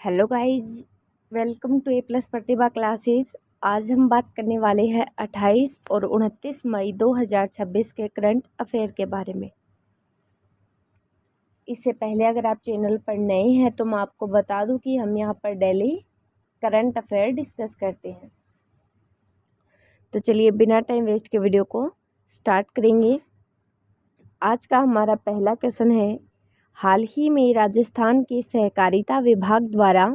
Hello guys, welcome to A plus Pratibha classes. आज हम बात करने वाले हैं 28 और 29 मई 2026 के करंट अफेयर के बारे में। इससे पहले अगर आप चैनल पर नए हैं तो मैं आपको बता दूं कि हम यहाँ पर डेली करंट अफेयर डिस्कस करते हैं। तो चलिए बिना टाइम वेस्ट के वीडियो को स्टार्ट करेंगे। आज का हमारा पहला क्वेश्चन है, हाल ही में राजस्थान के सहकारिता विभाग द्वारा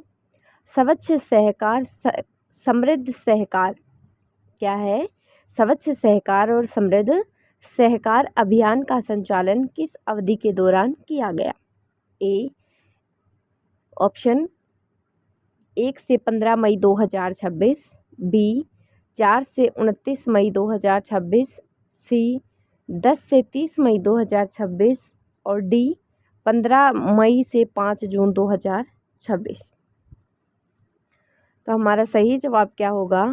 स्वच्छ सहकार समृद्ध सहकार क्या है? स्वच्छ सहकार और समृद्ध सहकार अभियान का संचालन किस अवधि के दौरान किया गया? ए ऑप्शन 1 से 15 मई 2026, बी 4 से 29 मई 2026, सी 10 से 30 मई 2026 और डी 15 मई से 5 जून 2026। तो हमारा सही जवाब क्या होगा?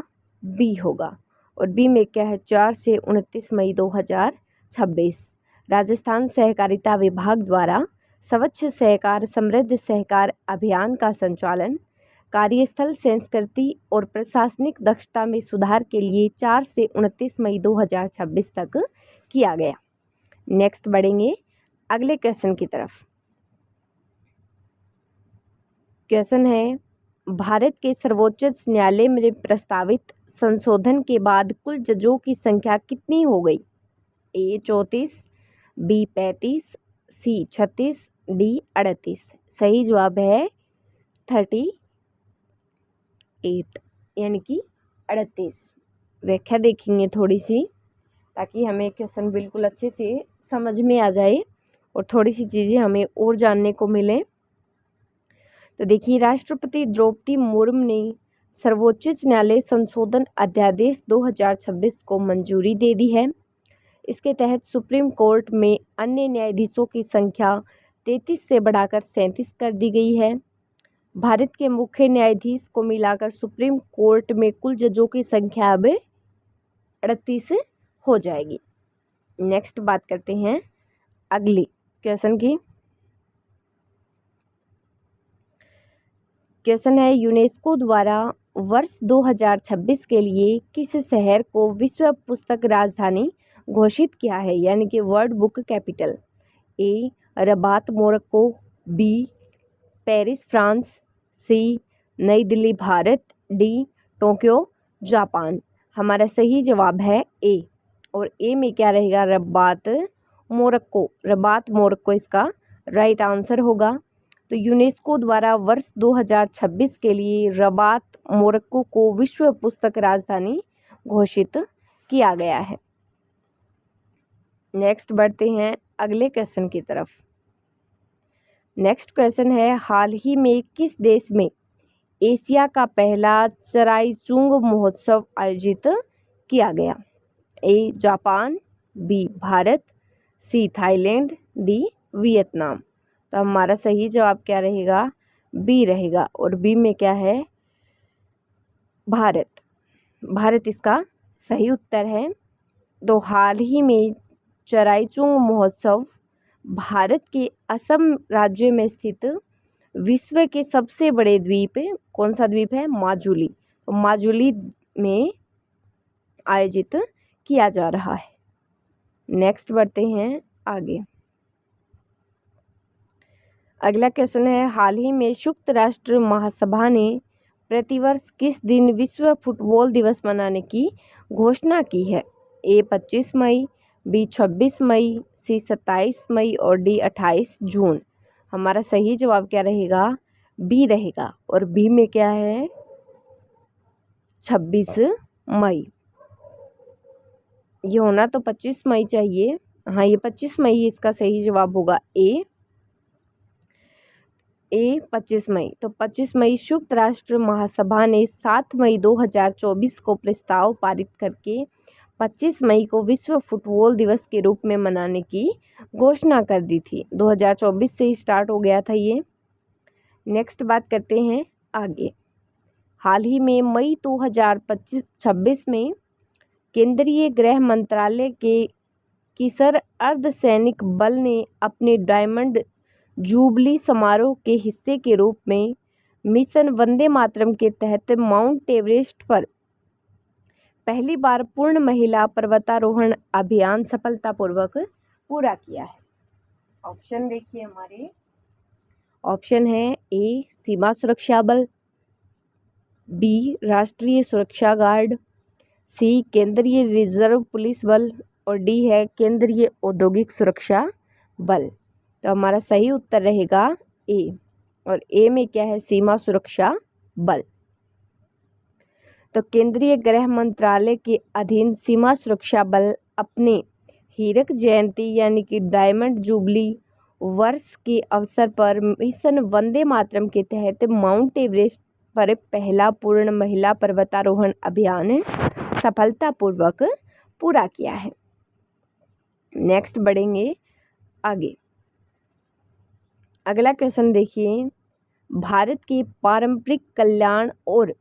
बी होगा। और बी में क्या है? 4 से 29 मई 2026 राजस्थान सहकारिता विभाग द्वारा स्वच्छ सहकार समृद्ध सहकार अभियान का संचालन कार्यस्थल संस्कृति और प्रशासनिक दक्षता में सुधार के लिए 4 से 29 मई 2026 तक किया गया। नेक्स्ट बढ़ेंगे अगले क्वेश्चन की तरफ। क्वेश्चन है, भारत के सर्वोच्च न्यायालय में प्रस्तावित संशोधन के बाद कुल जजों की संख्या कितनी हो गई? ए 34, बी 35, सी 36, डी 38। सही जवाब है 38 यानी कि 38। व्याख्या देखेंगे थोड़ी सी ताकि हमें क्वेश्चन बिल्कुल अच्छे से समझ में आ जाए और थोड़ी सी चीज़ें हमें और जानने को मिले। तो देखिए, राष्ट्रपति द्रौपदी मुर्मू ने सर्वोच्च न्यायालय संशोधन अध्यादेश 2026 को मंजूरी दे दी है। इसके तहत सुप्रीम कोर्ट में अन्य न्यायाधीशों की संख्या 33 से बढ़ाकर 37 कर दी गई है। भारत के मुख्य न्यायाधीश को मिलाकर सुप्रीम कोर्ट में कुल जजों की संख्या अब 38 हो जाएगी। नेक्स्ट बात करते हैं अगली क्वेश्चन की। क्वेश्चन है, यूनेस्को द्वारा वर्ष 2026 के लिए किस शहर को विश्व पुस्तक राजधानी घोषित किया है, यानी कि world book capital? A Rabat Morocco, B Paris France, C New Delhi Bharat, D Tokyo Japan. हमारा सही जवाब है ए। और ए में क्या रहेगा? Rabat Morocco. रबात मोरक्को इसका राइट आंसर होगा। तो यूनेस्को द्वारा वर्ष 2026 के लिए रबात मोरक्को को विश्व पुस्तक राजधानी घोषित किया गया है। नेक्स्ट बढ़ते हैं अगले क्वेश्चन की तरफ। नेक्स्ट क्वेश्चन है, हाल ही में किस देश में एशिया का पहला चराईचुंग महोत्सव आयोजित किया गया? A Japan, B Bharat, C Thailand, D Vietnam. तो हमारा सही जवाब क्या रहेगा? बी रहेगा। और बी में क्या है? भारत। भारत इसका सही उत्तर है। तो हाल ही में चराईचुंग महोत्सव भारत के असम राज्य में स्थित विश्व के सबसे बड़े द्वीप, कौन सा द्वीप है? माजुली। तो माजुली में आयोजित किया जा रहा है। नेक्स्ट बढ़ते हैं आगे। अगला क्वेश्चन है, हाल ही में संयुक्त राष्ट्र महासभा ने प्रतिवर्ष किस दिन विश्व फुटबॉल दिवस मनाने की घोषणा की है? ए 25 मई, बी 26 मई, सी 27 मई और डी 28 जून। हमारा सही जवाब क्या रहेगा? बी रहेगा। और बी में क्या है? 26 मई। ये होना तो 25 मई चाहिए। हाँ, ये 25 मई इसका सही जवाब होगा ए 25 मई। तो 25 मई संयुक्त राष्ट्र महासभा ने 7 मई 2024 को प्रस्ताव पारित करके 25 मई को विश्व फुटबॉल दिवस के रूप में मनाने की घोषणा कर दी थी। 2024 से स्टार्ट हो गया था ये। नेक्स्ट बात करते हैं आगे। हाल ही में मई 2026 में केंद्रीय गृह मंत्रालय के किसर अर्धसैनिक बल ने अपने डायमंड जुबली समारोह के हिस्से के रूप में मिशन वंदे मातरम के तहत माउंट एवरेस्ट पर पहली बार पूर्ण महिला पर्वतारोहण अभियान सफलतापूर्वक पूरा किया है? ऑप्शन देखिए हमारे, ऑप्शन है ए सीमा सुरक्षा बल, बी राष्ट्रीय सुरक्षा गार्ड, सी केंद्रीय रिजर्व पुलिस बल और डी है केंद्रीय औद्योगिक सुरक्षा बल। तो हमारा सही उत्तर रहेगा ए, और ए में क्या है, सीमा सुरक्षा बल। तो केंद्रीय गृह मंत्रालय के अधीन सीमा सुरक्षा बल अपने हीरक जयंती यानी कि डायमंड जुबली वर्ष के अवसर पर मिशन वंदे मातरम के तहत माउंट एवरेस्ट पर पहला पूर्ण महिला पर्वतारोहण अभियान सफलतापूर्वक पूरा किया है। नेक्स्ट बढ़ेंगे आगे। अगला क्वेश्चन देखिए, भारत के पारंपरिक कल्याण और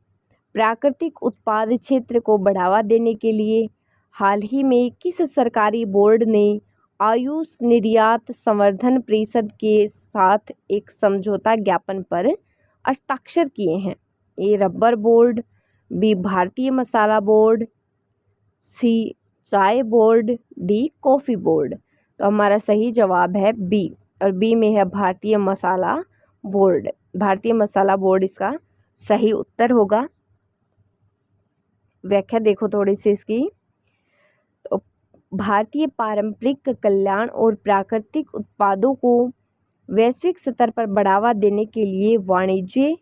प्राकृतिक उत्पाद क्षेत्र को बढ़ावा देने के लिए हाल ही में किस सरकारी बोर्ड ने आयुष निर्यात संवर्धन परिषद के साथ एक समझौता ज्ञापन पर हस्ताक्षर किए हैं? ए रबर बोर्ड, बी भारतीय मसाला बोर्ड, सी चाय बोर्ड, डी कॉफ़ी बोर्ड। तो हमारा सही जवाब है बी, और बी में है भारतीय मसाला बोर्ड। भारतीय मसाला बोर्ड इसका सही उत्तर होगा। व्याख्या देखो थोड़ी सी इसकी। तो भारतीय पारंपरिक कल्याण और प्राकृतिक उत्पादों को वैश्विक स्तर पर बढ़ावा देने के लिए वाणिज्य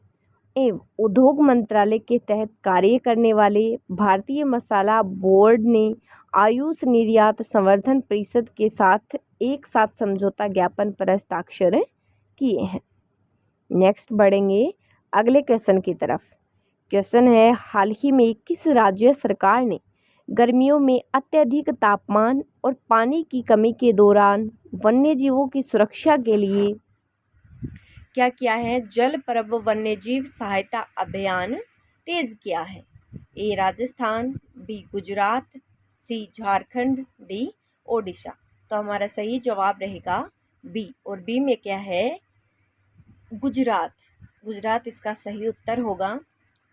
एवं उद्योग मंत्रालय के तहत कार्य करने वाले भारतीय मसाला बोर्ड ने आयुष निर्यात संवर्धन परिषद के साथ एक साथ समझौता ज्ञापन पर हस्ताक्षर किए हैं। नेक्स्ट बढ़ेंगे अगले क्वेश्चन की तरफ। क्वेश्चन है, हाल ही में किस राज्य सरकार ने गर्मियों में अत्यधिक तापमान और पानी की कमी के दौरान वन्यजीवों की सुरक्षा के लिए क्या किया है? जल पर्व वन्यजीव सहायता अभियान तेज किया है? ए राजस्थान, बी गुजरात, सी झारखंड, डी ओडिशा। तो हमारा सही जवाब रहेगा बी, और बी में क्या है, गुजरात। गुजरात इसका सही उत्तर होगा।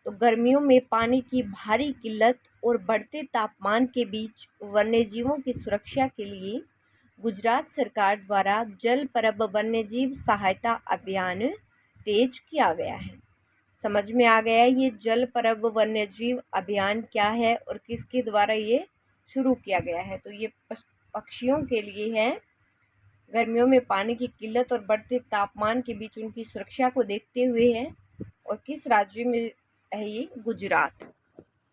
तो गर्मियों में पानी की भारी किल्लत और बढ़ते तापमान के बीच वन्यजीवों की सुरक्षा के लिए गुजरात सरकार द्वारा जल पर्व वन्यजीव सहायता अभियान तेज किया गया है। समझ में आ गया ये जल पर्व वन्यजीव अभियान क्या है और किसके द्वारा ये शुरू किया गया है? तो ये पक्षियों के लिए है। गर्मियों में पानी की किल्लत और बढ़ते तापमान के बीच उनकी सुरक्षा को देखते हुए है। और किस राज्य में है ये? गुजरात।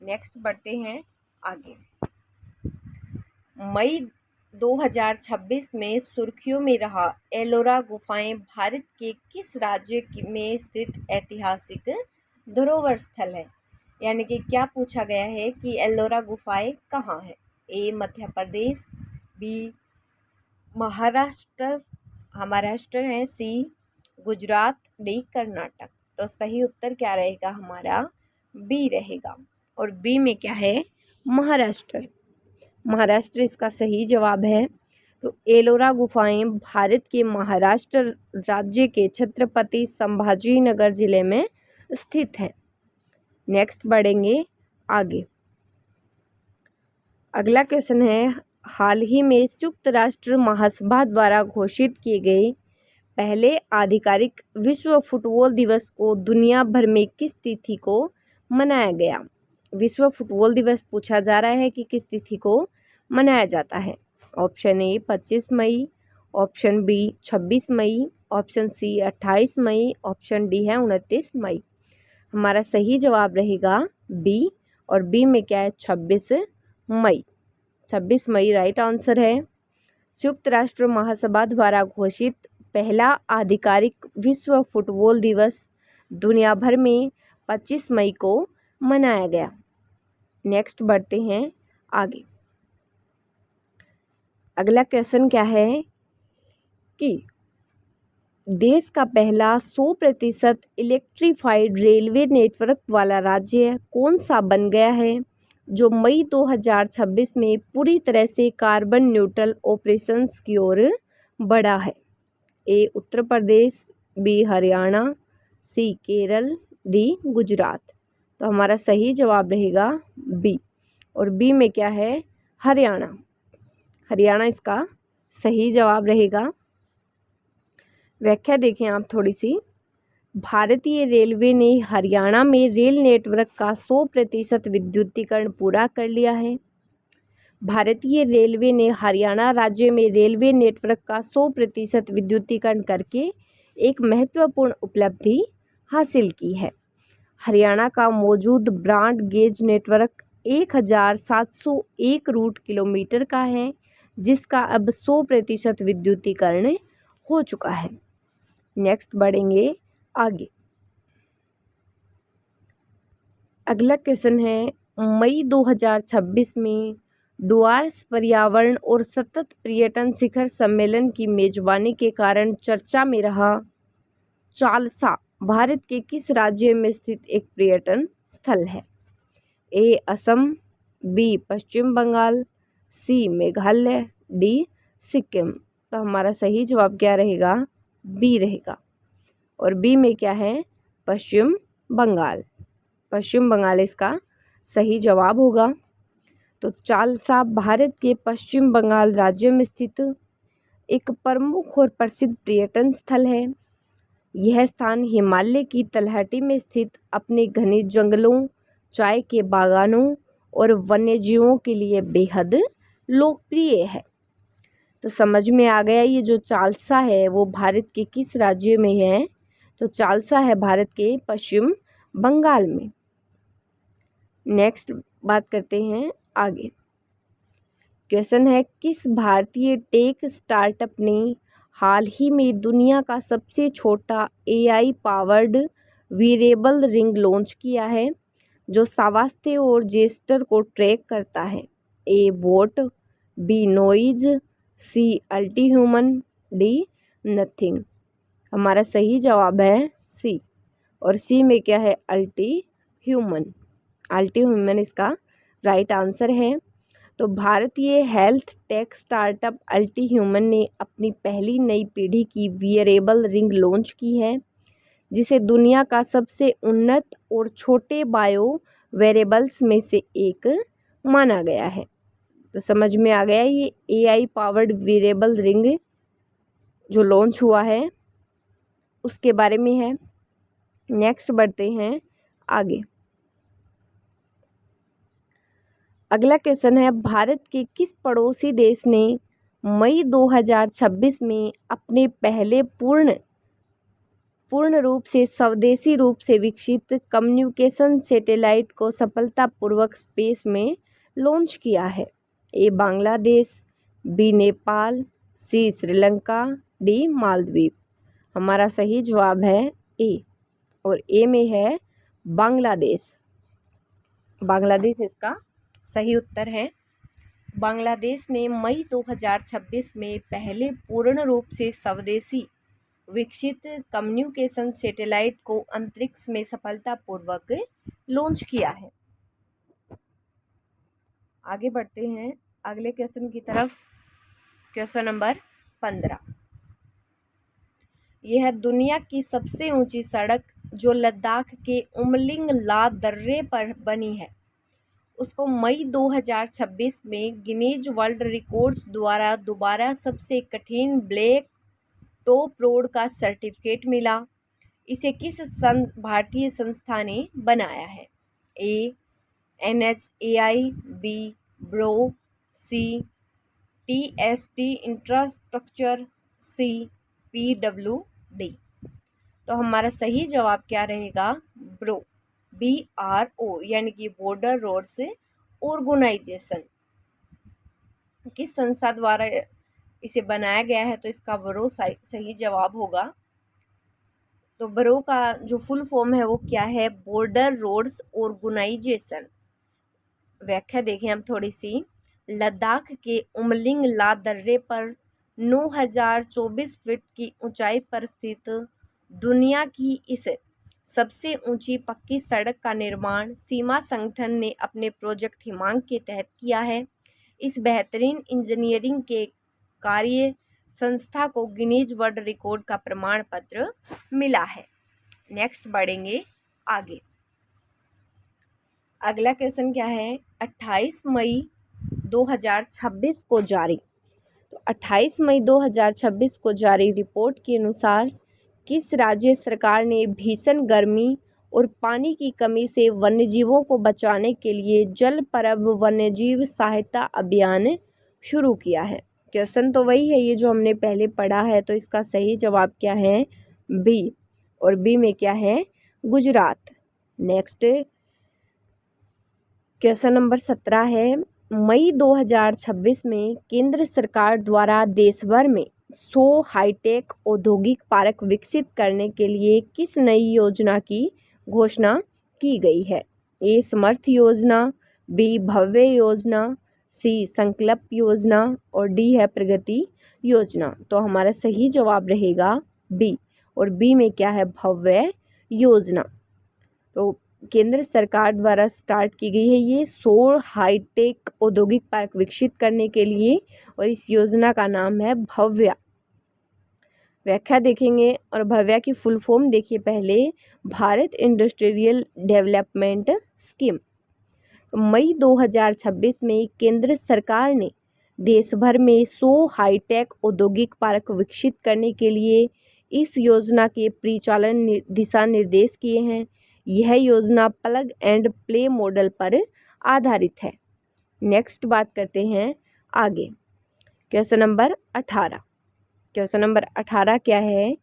नेक्स्ट बढ़ते हैं आगे। मई 2026 में सुर्खियों में रहा एलोरा गुफाएं भारत के किस राज्य में स्थित ऐतिहासिक धरोहर स्थल है? यानी कि क्या पूछा गया है कि एलोरा गुफाएं कहाँ है? ए मध्य प्रदेश, बी महाराष्ट्र है, सी गुजरात, डी कर्नाटक। तो सही उत्तर क्या रहेगा हमारा? बी रहेगा, और बी में क्या है? महाराष्ट्र। महाराष्ट्र इसका सही जवाब है। तो एलोरा गुफाएं भारत के महाराष्ट्र राज्य के छत्रपति संभाजीनगर जिले में स्थित है। नेक्स्ट बढ़ेंगे आगे। अगला क्वेश्चन है, हाल ही में संयुक्त राष्ट्र महासभा द्वारा घोषित किए गए पहले आधिकारिक विश्व फुटबॉल दिवस को दुनिया भर में किस तिथि को मनाया गया? विश्व फुटबॉल दिवस पूछा जा रहा है कि किस तिथि को मनाया जाता है? ऑप्शन ए 25 मई, ऑप्शन बी 26 मई, ऑप्शन सी 28 मई, ऑप्शन डी है 29 मई। हमारा सही जवाब रहेगा बी, और बी में क्या है? 26 मई। 26 मई राइट आंसर है। संयुक्त राष्ट्र महासभा द्वारा घोषित पहला आधिकारिक विश्व फुटबॉल दिवस दुनिया भर में 25 मई को मनाया गया। नेक्स्ट बढ़ते हैं आगे। अगला क्वेश्चन क्या है कि देश का पहला 100% इलेक्ट्रीफाइड रेलवे नेटवर्क वाला राज्य कौन सा बन गया है, जो मई 2026 में पूरी तरह से कार्बन न्यूट्रल ऑपरेशंस की ओर बढ़ा है? ए उत्तर प्रदेश, बी हरियाणा, सी केरल, डी गुजरात। तो हमारा सही जवाब रहेगा बी। और बी में क्या है? हरियाणा। हरियाणा इसका सही जवाब रहेगा। व्याख्या देखें आप थोड़ी सी। भारतीय रेलवे ने हरियाणा में रेल नेटवर्क का 100% विद्युतीकरण पूरा कर लिया है। भारतीय रेलवे ने हरियाणा राज्य में रेलवे नेटवर्क का 100% विद्युतीकरण करके एक महत्वपूर्ण उपलब्धि हासिल की है। हरियाणा का मौजूद broad gauge network 1701 route kilometre का है, जिसका अब 100% विद्युतीकरण हो चुका है। नेक्स्ट बढ़ेंगे आगे। अगला क्वेश्चन है, मई 2026 में डुआर्स पर्यावरण और सतत पर्यटन शिखर सम्मेलन की मेजबानी के कारण चर्चा में रहा चालसा भारत के किस राज्य में स्थित एक पर्यटन स्थल है? ए असम, बी पश्चिम बंगाल, सी मेघालय, डी सिक्किम। तो हमारा सही जवाब क्या रहेगा? बी रहेगा। और बी में क्या है? पश्चिम बंगाल। पश्चिम बंगाल इसका सही जवाब होगा। तो चालसा भारत के पश्चिम बंगाल राज्य में स्थित एक प्रमुख और प्रसिद्ध पर्यटन स्थल है। यह स्थान हिमालय की तलहटी में स्थित अपने घने जंगलों, चाय के बागानों और वन्यजीवों के लिए बेहद लोकप्रिय है। तो समझ में आ गया, ये जो चालसा है वो भारत के किस राज्य में है? तो चालसा है भारत के पश्चिम बंगाल में। नेक्स्ट बात करते हैं आगे। क्वेश्चन है, किस भारतीय टेक स्टार्टअप ने हाल ही में दुनिया का सबसे छोटा AI पावर्ड वीरेबल रिंग लॉन्च किया है, जो स्वास्थ्य और जेस्चर को ट्रैक करता है? A boat, B noise, C Ultrahuman, D nothing. हमारा सही जवाब है सी। और सी में क्या है? अल्टी ह्यूमन। अल्टी ह्यूमन इसका राइट आंसर है। तो भारतीय हेल्थ टेक स्टार्टअप अल्टी ह्यूमन ने अपनी पहली नई पीढ़ी की वियरेबल रिंग लॉन्च की है, जिसे दुनिया का सबसे उन्नत और छोटे बायो वेरेबल्स में से एक माना गया है। तो समझ में आ गया, ये AI पावर्ड वियरेबल रिंग जो लॉन्च हुआ है उसके बारे में है। नेक्स्ट बढ़ते हैं आगे। अगला क्वेश्चन है, भारत के किस पड़ोसी देश ने मई 2026 में अपने पहले पूर्ण रूप से स्वदेशी रूप से विकसित कम्युनिकेशन सैटेलाइट को सफलतापूर्वक स्पेस में लॉन्च किया है? ए बांग्लादेश, बी नेपाल, सी श्रीलंका, डी मालदीव। हमारा सही जवाब है ए। और ए में है बांग्लादेश। बांग्लादेश इसका सही उत्तर है। बांग्लादेश ने मई 2026 में पहले पूर्ण रूप से स्वदेशी विकसित कम्युनिकेशन सैटेलाइट को अंतरिक्ष में सफलतापूर्वक लॉन्च किया है। आगे बढ़ते हैं अगले क्वेश्चन की तरफ। Question number 15। यह दुनिया की सबसे ऊंची सड़क जो लद्दाख के उमलिंग ला दर्रे पर बनी है, उसको मई 2026 में गिनीज वर्ल्ड रिकॉर्ड्स द्वारा दोबारा सबसे कठिन ब्लैक टॉप रोड का सर्टिफिकेट मिला। इसे किस भारतीय संस्था ने बनाया है? ए NHAI, बी ब्रो, सी TST इंफ्रास्ट्रक्चर, सी PWD। तो हमारा सही जवाब क्या रहेगा? ब्रो, BRO, यानी कि बॉर्डर रोड्स ऑर्गेनाइजेशन। किस संस्था द्वारा इसे बनाया गया है? तो इसका ब्रो सही जवाब होगा। तो ब्रो का जो फुल फॉर्म है वो क्या है? Border roads organisation. व्याख्या देखें हम थोड़ी सी। लद्दाख के उमलिंग ला दर्रे पर 9024 फीट की ऊंचाई पर स्थित दुनिया की इस सबसे ऊंची पक्की सड़क का निर्माण सीमा संगठन ने अपने प्रोजेक्ट हिमांक के तहत किया है। इस बेहतरीन इंजीनियरिंग के कार्य संस्था को गिनीज वर्ल्ड रिकॉर्ड का प्रमाण पत्र मिला है। नेक्स्ट बढ़ेंगे आगे अगला क्वेश्चन क्या है, 28 मई 2026 को जारी, तो 28 मई 2026 को जारी रिपोर्ट के अनुसार किस राज्य सरकार ने भीषण गर्मी और पानी की कमी से वन्यजीवों को बचाने के लिए जल परब वन्यजीव सहायता अभियान शुरू किया है। क्वेश्चन तो वही है ये जो हमने पहले पढ़ा है, तो इसका सही जवाब क्या है, बी, और बी में क्या है, गुजरात। नेक्स्ट क्वेश्चन नंबर 17 है, मई 2026 में केंद्र सरकार द्वारा देश भर में 100 हाईटेक औद्योगिक पार्क विकसित करने के लिए किस नई योजना की घोषणा की गई है। ए समर्थ योजना, बी भव्य योजना, सी संकल्प योजना और डी है प्रगति योजना। तो हमारा सही जवाब रहेगा बी, और बी में क्या है, भव्य योजना। तो केंद्र सरकार द्वारा स्टार्ट की गई है ये 100 हाईटेक औद्योगिक पार्क विकसित करने के लिए, और इस योजना का नाम है भव्या। व्याख्या देखेंगे, और भव्या की फुल फॉर्म देखिए पहले, भारत इंडस्ट्रियल डेवलपमेंट स्कीम। तो मई 2026 में केंद्र सरकार ने देश भर में 100 हाईटेक औद्योगिक पार्क विकसित करने के लिए इस योजना के परिचालन दिशा निर्देश किए हैं। यह योजना प्लग एंड प्ले मॉडल पर आधारित है। नेक्स्ट बात करते हैं आगे, क्वेश्चन नंबर 18। क्वेश्चन नंबर 18 क्या है,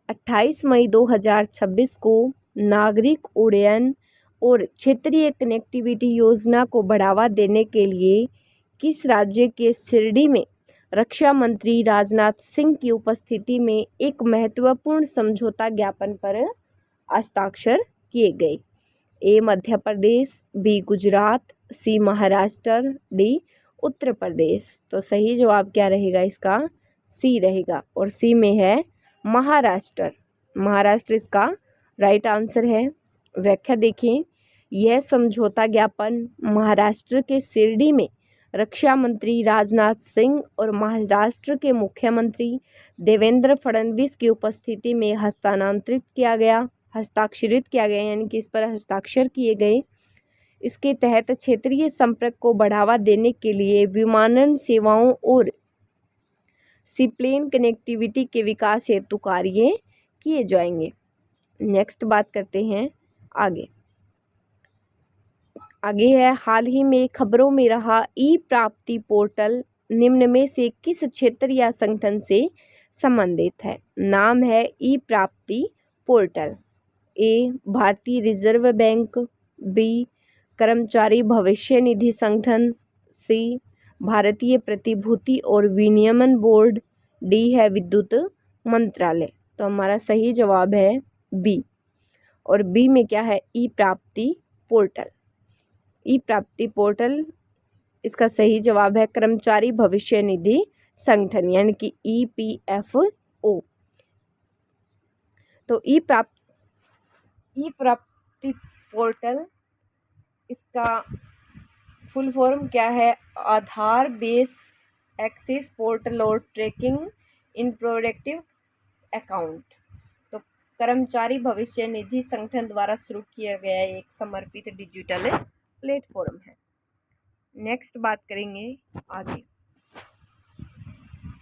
28 मई 2026 को नागरिक उड्डयन और क्षेत्रीय कनेक्टिविटी योजना को बढ़ावा देने के लिए किस राज्य के शिरडी में रक्षा मंत्री राजनाथ सिंह की उपस्थिति में एक महत्वपूर्ण समझौता ज्ञापन पर हस्ताक्षर किए गए। ए मध्य प्रदेश, बी गुजरात, सी महाराष्ट्र, डी उत्तर प्रदेश। तो सही जवाब क्या रहेगा इसका, सी रहेगा, और सी में है महाराष्ट्र। महाराष्ट्र इसका राइट आंसर है। व्याख्या देखें, यह समझौता ज्ञापन महाराष्ट्र के शिरडी में रक्षा मंत्री राजनाथ सिंह और महाराष्ट्र के मुख्यमंत्री देवेंद्र फडणवीस की उपस्थिति में हस्ताक्षरित किया गया, यानी कि इस पर हस्ताक्षर किए गए। इसके तहत क्षेत्रीय संपर्क को बढ़ावा देने के लिए विमानन सेवाओं और सीप्लेन कनेक्टिविटी के विकास हेतु कार्य किए जाएंगे। नेक्स्ट बात करते हैं आगे है, हाल ही में खबरों में रहा ई प्राप्ति पोर्टल निम्न में से किस क्षेत्र या संगठन से संबंधित है। नाम है ई प्राप्ति पोर्टल। ए भारतीय रिजर्व बैंक, बी कर्मचारी भविष्य निधि संगठन, सी भारतीय प्रतिभूति और विनियमन बोर्ड, डी है विद्युत मंत्रालय। तो हमारा सही जवाब है बी, और बी में क्या है, ई प्राप्ति पोर्टल। ई प्राप्ति पोर्टल इसका सही जवाब है कर्मचारी भविष्य निधि संगठन, यानी कि EPFO। तो ई प्राप्ति पोर्टल इसका फुल फॉर्म क्या है, आधार बेस एक्सेस पोर्टल और ट्रैकिंग इन प्रोडक्टिव अकाउंट। तो कर्मचारी भविष्य निधि संगठन द्वारा शुरू किया गया एक समर्पित डिजिटल प्लेटफॉर्म है। नेक्स्ट बात करेंगे आगे,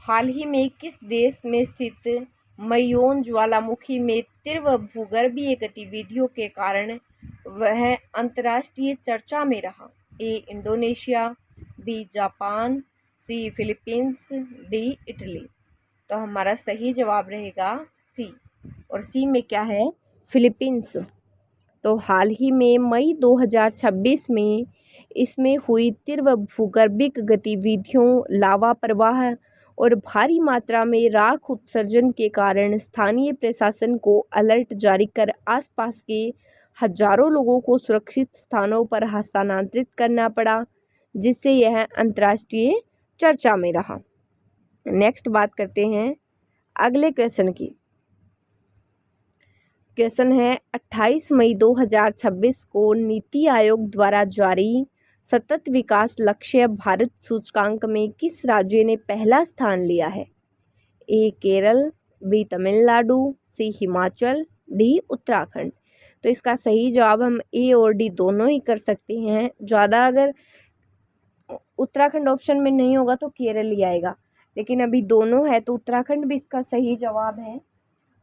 हाल ही में किस देश में स्थित मयोन ज्वालामुखी में तीव्र भूगर्भीय गतिविधियों के कारण वह अंतर्राष्ट्रीय चर्चा में रहा। ए इंडोनेशिया, बी जापान, सी फिलीपींस, डी इटली। तो हमारा सही जवाब रहेगा सी, और सी में क्या है, फिलीपींस। तो हाल ही में मई 2026 में इसमें हुई तीव्र भूगर्भिक गतिविधियों, लावा प्रवाह और भारी मात्रा में राख उत्सर्जन के कारण स्थानीय प्रशासन को अलर्ट जारी कर आसपास के हजारों लोगों को सुरक्षित स्थानों पर हस्तांतरित करना पड़ा, जिससे यह अंतर्राष्ट्रीय चर्चा में रहा। नेक्स्ट बात करते हैं अगले क्वेश्चन की। क्वेश्चन है, 28 मई 2026 को नीति आयोग द्वारा जारी सतत विकास लक्ष्य भारत सूचकांक में किस राज्य ने पहला स्थान लिया है। ए केरल, बी तमिलनाडु, सी हिमाचल, डी उत्तराखंड। तो इसका सही जवाब हम ए और डी दोनों ही कर सकते हैं। ज़्यादा अगर उत्तराखंड ऑप्शन में नहीं होगा तो केरल ही आएगा, लेकिन अभी दोनों है तो उत्तराखंड भी इसका सही जवाब है।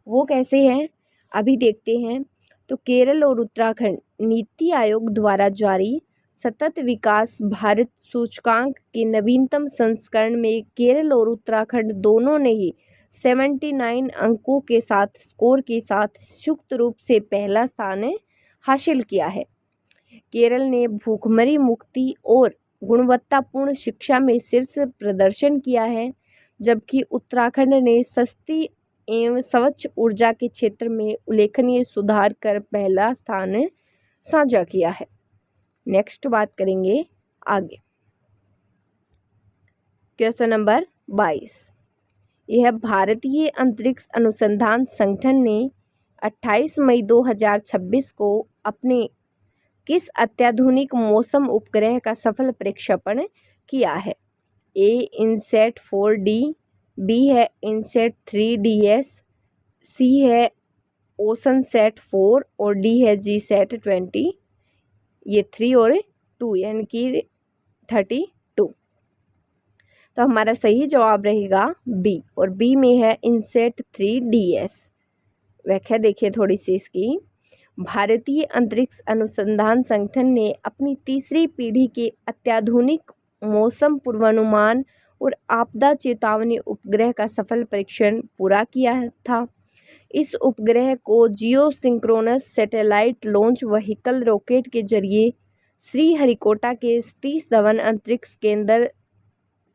वो कैसे है अभी देखते हैं। तो केरल और उत्तराखंड नीति आयोग द्वारा जारी सतत विकास भारत सूचकांक के नवीनतम संस्करण में केरल और उत्तराखंड दोनों ने ही 79 अंकों के साथ स्कोर के साथ संयुक्त रूप से पहला स्थान हासिल किया है। केरल ने भूखमरी मुक्ति और गुणवत्तापूर्ण शिक्षा में शीर्ष प्रदर्शन किया है, जबकि उत्तराखंड ने सस्ती एवं स्वच्छ ऊर्जा के क्षेत्र में उल्लेखनीय सुधार कर पहला स्थान साझा किया है। नेक्स्ट बात करेंगे आगे। क्वेश्चन नंबर 22, यह भारतीय अंतरिक्ष अनुसंधान संगठन ने 28 मई 2026 को अपने किस अत्याधुनिक मौसम उपग्रह का सफल प्रक्षेपण किया है? ए इनसैट 4D, बी है इनसैट 3DS, सी है ओशनसैट 4 और डी है जीसैट 20। ये 3 और 2 यानी कि 32। तो हमारा सही जवाब रहेगा बी, और बी में है इनसैट 3DS। व्याख्या देखिए थोड़ी सी इसकी। भारतीय अंतरिक्ष अनुसंधान संगठन ने अपनी तीसरी पीढ़ी के अत्याधुनिक मौसम पूर्वानुमान और आपदा चेतावनी उपग्रह का सफल परीक्षण पूरा किया था। इस उपग्रह को geosynchronous satellite launch vehicle rocket के जरिए श्रीहरिकोटा के सतीश धवन अंतरिक्ष केंद्र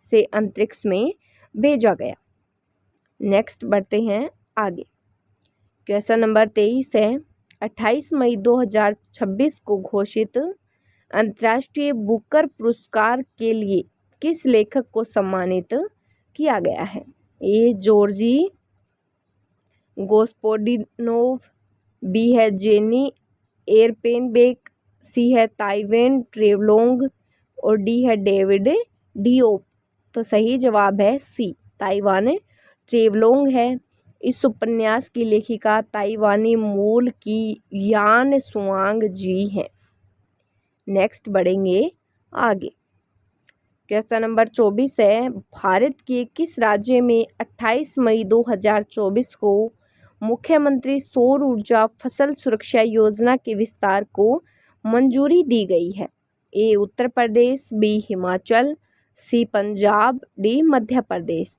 से अंतरिक्ष में भेजा गया। नेक्स्ट बढ़ते हैं आगे। क्वेश्चन नंबर 23 है, 28 मई 2026 को घोषित अंतर्राष्ट्रीय बुकर पुरस्कार के लिए किस लेखक को सम्मानित किया गया है? ए जॉर्जी गोस्पोडिनोव, बी है जेनी एयरपेनबेक, सी है ताइवेन ट्रेवलोंग और डी है डेविड डियोप। तो सही जवाब है सी, ताइवान ट्रेवलोंग है। इस उपन्यास की लेखिका ताइवानी मूल की यान सुआंग जी हैं। नेक्स्ट बढ़ेंगे आगे। क्वेश्चन नंबर 24 है, भारत के किस राज्य में 28 मई 2024 को मुख्यमंत्री सौर ऊर्जा फसल सुरक्षा योजना के विस्तार को मंजूरी दी गई है? ए उत्तर प्रदेश, बी हिमाचल, सी पंजाब, डी मध्य प्रदेश।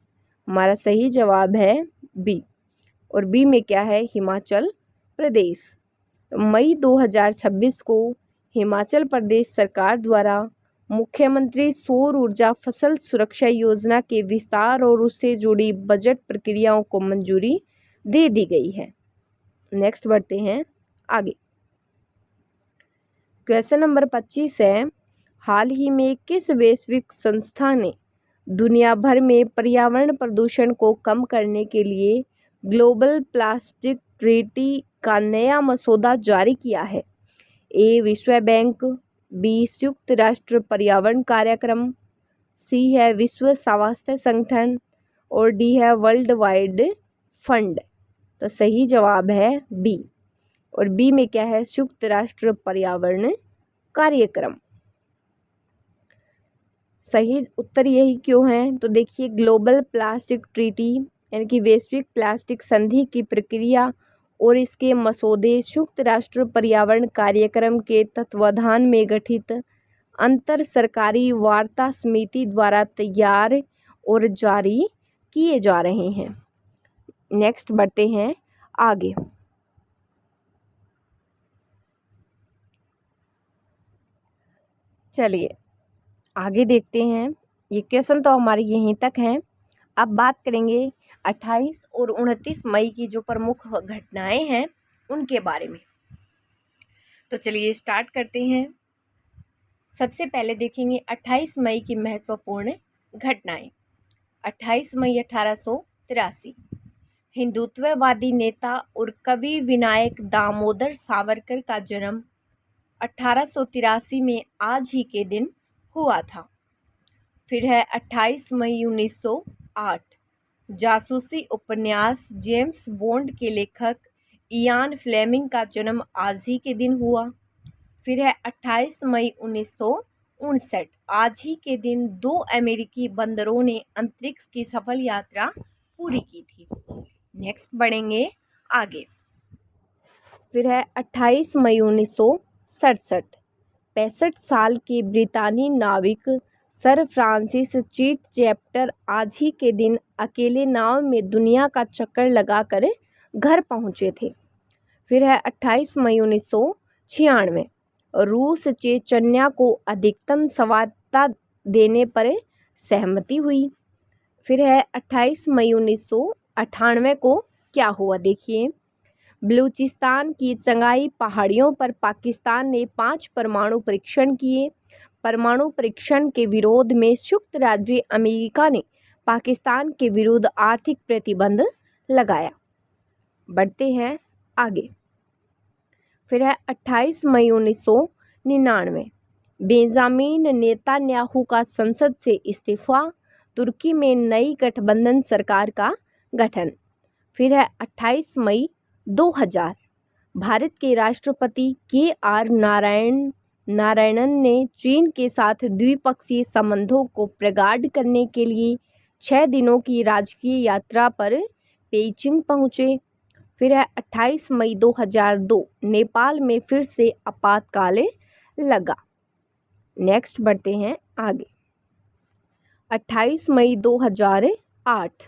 हमारा सही जवाब है बी, और बी में क्या है? हिमाचल प्रदेश। तो मई 2026 को हिमाचल प्रदेश सरकार द्वारा मुख्यमंत्री सौर ऊर्जा फसल सुरक्षा योजना के विस्तार और उससे जुड़ी बजट प्रक्रियाओं को मंजूरी दे दी गई है। नेक्स्ट बढ़ते हैं आगे। क्वेश्चन नंबर 25 है, हाल ही में किस वैश्विक संस्था ने दुनिया भर में पर्यावरण प्रदूषण को कम करने के लिए ग्लोबल प्लास्टिक ट्रीटी का नया मसौदा जारी किया है? ए विश्व बैंक, बी संयुक्त राष्ट्र पर्यावरण कार्यक्रम, सी है विश्व स्वास्थ्य संगठन और डी है वर्ल्ड वाइड फंड। तो सही जवाब है बी, और बी में क्या है? संयुक्त राष्ट्र पर्यावरण कार्यक्रम। सही उत्तर यही क्यों है? तो देखिए, ग्लोबल प्लास्टिक ट्रीटी यानी कि वैश्विक प्लास्टिक संधि की प्रक्रिया और इसके मसौदे संयुक्त राष्ट्र पर्यावरण कार्यक्रम के तत्वाधान में गठित अंतर सरकारी वार्ता समिति द्वारा तैयार और जारी किए जा रहे हैं। नेक्स्ट बढ़ते हैं आगे। चलिए आगे देखते हैं। ये क्वेश्चन तो हमारे यहीं तक हैं। अब बात करेंगे 28 और 29 मई की जो प्रमुख घटनाएं हैं उनके बारे में। तो चलिए स्टार्ट करते हैं। सबसे पहले देखेंगे 28 मई की महत्वपूर्ण घटनाएं। 28 मई 1883 हिंदुत्ववादी नेता और कवि विनायक दामोदर सावरकर का जन्म 1883 में आज ही के दिन हुआ था। फिर है 28 मई 1908 जासूसी उपन्यास जेम्स बॉन्ड के लेखक इयान फ्लेमिंग का जन्म आज ही के दिन हुआ। फिर है 28 मई 1959, आज ही के दिन 2 अमेरिकी बंदरों ने अंतरिक्ष की सफल यात्रा पूरी की थी। नेक्स्ट बढ़ेंगे आगे। फिर है 28 मई 1967, 65 साल के ब्रितानी नाविक सर फ्रांसिस चीट चैप्टर आज ही के दिन अकेले नाव में दुनिया का चक्कर लगाकर घर पहुंचे थे। फिर है 28 मई 1996, रूस चेचन्या को अधिकतम स्वायत्तता देने पर सहमति हुई। फिर है 28 मई 1998 को क्या हुआ देखिए। बलूचिस्तान की चंगाई पहाड़ियों पर पाकिस्तान ने 5 परमाणु परीक्षण किए। परमाणु परीक्षण के विरोध में संयुक्त राज्य अमेरिका ने पाकिस्तान के विरुद्ध आर्थिक प्रतिबंध लगाया। बढ़ते हैं आगे। फिर है 28 मई 1999, बेंजामिन नेतान्याहू का संसद से इस्तीफा, तुर्की में नई गठबंधन सरकार का गठन। फिर है 28 मई 2000, भारत के राष्ट्रपति KR नारायणन ने चीन के साथ द्विपक्षीय संबंधों को प्रगाढ़ करने के लिए 6 दिनों की राजकीय यात्रा पर पेइचिंग पहुँचे। फिर है 28 मई 2002, नेपाल में फिर से आपातकाल लगा। नेक्स्ट बढ़ते हैं आगे। 28 मई 2008,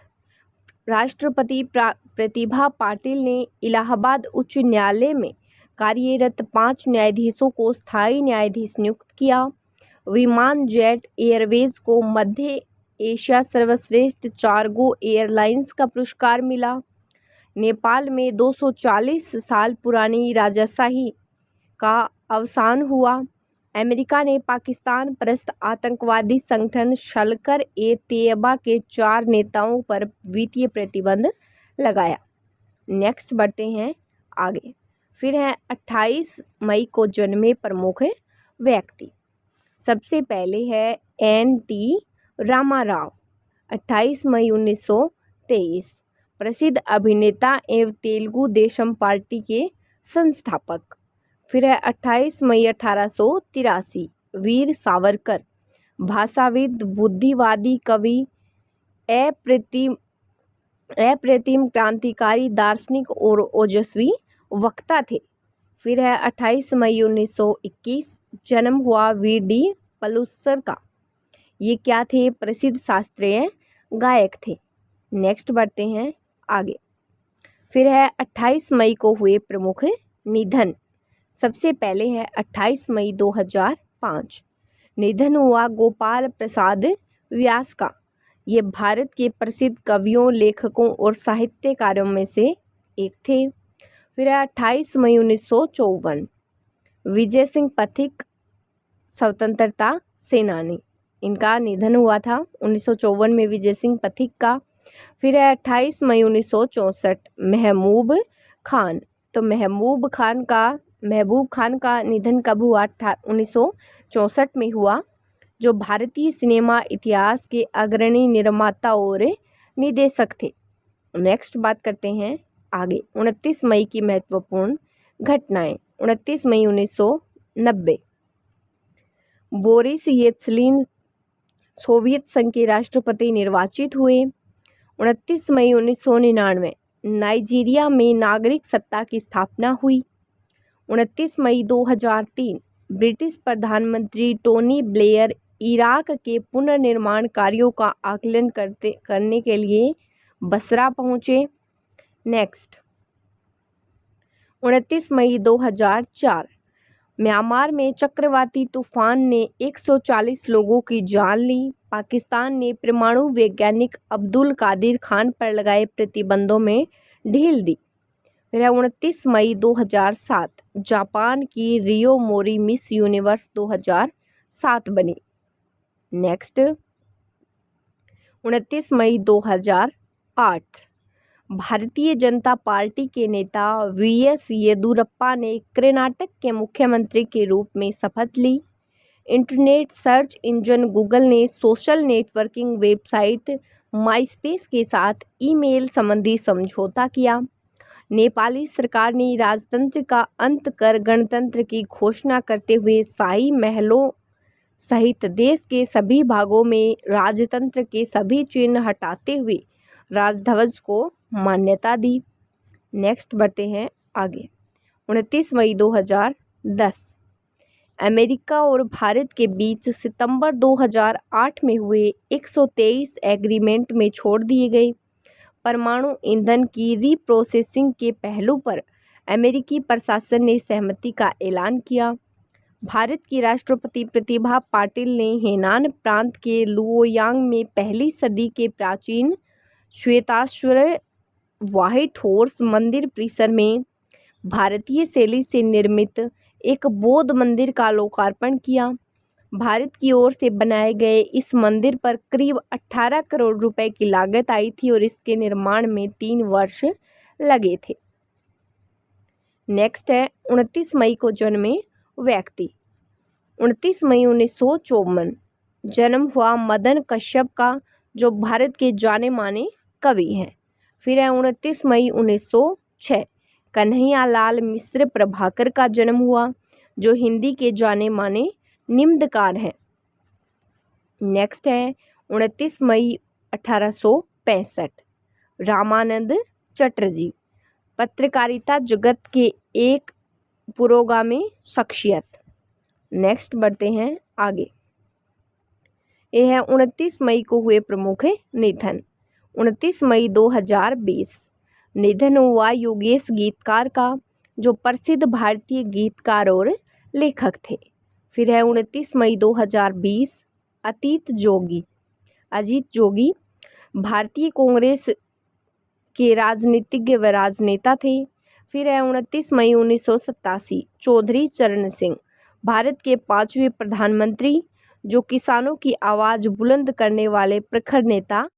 राष्ट्रपति प्रतिभा पाटिल ने इलाहाबाद उच्च न्यायालय में कार्यरत 5 न्यायाधीशों को स्थायी न्यायाधीश नियुक्त किया। विमान जेट एयरवेज को मध्य एशिया सर्वश्रेष्ठ चार्गो एयरलाइंस का पुरस्कार मिला। नेपाल में 240 साल पुरानी राजाशाही का अवसान हुआ। अमेरिका ने पाकिस्तान परस्त आतंकवादी संगठन लश्कर-ए-तैयबा के 4 नेताओं पर वित्तीय प्रतिबंध लगाया। नेक्स्ट बढ़ते हैं आगे। फिर है 28 मई को जन्मे प्रमुख व्यक्ति। सबसे पहले है NT रामाराव, 28 मई 1923, प्रसिद्ध अभिनेता एवं तेलुगु देशम पार्टी के संस्थापक। फिर है 28 मई 1883, वीर सावरकर, भाषाविद, बुद्धिवादी, कवि, अप्रतिम क्रांतिकारी, दार्शनिक और ओजस्वी वक्ता थे। फिर है 28 मई 1921, जन्म हुआ VD पलुस्कर का। ये क्या थे? प्रसिद्ध शास्त्रीय गायक थे। नेक्स्ट बढ़ते हैं आगे। फिर है 28 मई को हुए प्रमुख निधन। सबसे पहले है 28 मई 2005, निधन हुआ गोपाल प्रसाद व्यास का। ये भारत के प्रसिद्ध कवियों, लेखकों और साहित्यकारों में से एक थे। फिर है 28 मई 1954, विजय सिंह पथिक, स्वतंत्रता सेनानी, इनका निधन हुआ था 1954 में, विजय सिंह पथिक का। फिर है 28 मई 1964, महबूब खान। तो महबूब खान का निधन कब हुआ? 1964 में हुआ, जो भारतीय सिनेमा इतिहास के अग्रणी निर्माता और निर्देशक थे। नेक्स्ट बात करते हैं आगे। 29 मई की महत्वपूर्ण घटनाएं। 29 मई 1990, बोरिस येल्त्सिन सोवियत संघ के राष्ट्रपति निर्वाचित हुए। 29 मई 1999, नाइजीरिया में नागरिक सत्ता की स्थापना हुई। 29 मई 2003, ब्रिटिश प्रधानमंत्री टोनी ब्लेयर इराक के पुनर्निर्माण कार्यों का आकलन करने के लिए बसरा पहुंचे। नेक्स्ट 29 मई 2004, म्यांमार में चक्रवाती तूफान ने 140 लोगों की जान ली। पाकिस्तान ने परमाणु वैज्ञानिक अब्दुल कादिर खान पर लगाए प्रतिबंधों में ढील दी। फिर 29 मई 2007, जापान की रियो मोरी मिस यूनिवर्स 2007 बनी। नेक्स्ट 29 मई 2008, भारतीय जनता पार्टी के नेता VS येदियुरप्पा ने कर्नाटक के मुख्यमंत्री के रूप में शपथ ली। इंटरनेट सर्च इंजन गूगल ने सोशल नेटवर्किंग वेबसाइट माइस्पेस के साथ ईमेल संबंधी समझौता किया। नेपाली सरकार ने राजतंत्र का अंत कर गणतंत्र की घोषणा करते हुए शाही महलों सहित देश के सभी भागों में राजतंत्र के सभी चिन्ह हटाते हुए राजध्वज को मान्यता दी। नेक्स्ट बढ़ते हैं आगे। 29 मई 2010 अमेरिका और भारत के बीच सितंबर 2008 में हुए 123 एग्रीमेंट में छोड़ दिए गए परमाणु ईंधन की रीप्रोसेसिंग के पहलू पर अमेरिकी प्रशासन ने सहमति का ऐलान किया। भारत की राष्ट्रपति प्रतिभा पाटिल ने हेनान प्रांत के लुओयांग में पहली सदी के प्राचीन श्वेताश्वर व्हाइट हॉर्स मंदिर परिसर में भारतीय शैली से निर्मित एक बौद्ध मंदिर का लोकार्पण किया। भारत की ओर से बनाए गए इस मंदिर पर करीब 18 करोड़ रुपए की लागत आई थी और इसके निर्माण में 3 वर्ष लगे थे। नेक्स्ट है 29 मई को जन्मे व्यक्ति। 29 मई 1954 जन्म हुआ मदन कश्यप का, जो भारत के जाने माने कवि हैं। फिर है 29 मई 1906 कन्हैयालाल मिश्र प्रभाकर का जन्म हुआ, जो हिंदी के जाने माने निम्नकार हैं। नेक्स्ट है 29 मई 1865 रामानंद चटर्जी, पत्रकारिता जगत के एक पुरोगामी शख्सियत। नेक्स्ट बढ़ते हैं आगे। यह है 29 मई को हुए प्रमुख निधन। 29 मई 2020 निधन हुआ योगेश गीतकार का, जो प्रसिद्ध भारतीय गीतकार और लेखक थे। फिर है 29 मई 2020 अजीत जोगी भारतीय कांग्रेस के राजनीतिज्ञ व राजनेता थे। फिर है 29 मई 1987 चौधरी चरण सिंह, भारत के 5वें प्रधानमंत्री, जो किसानों की आवाज़ बुलंद करने वाले प्रखर नेता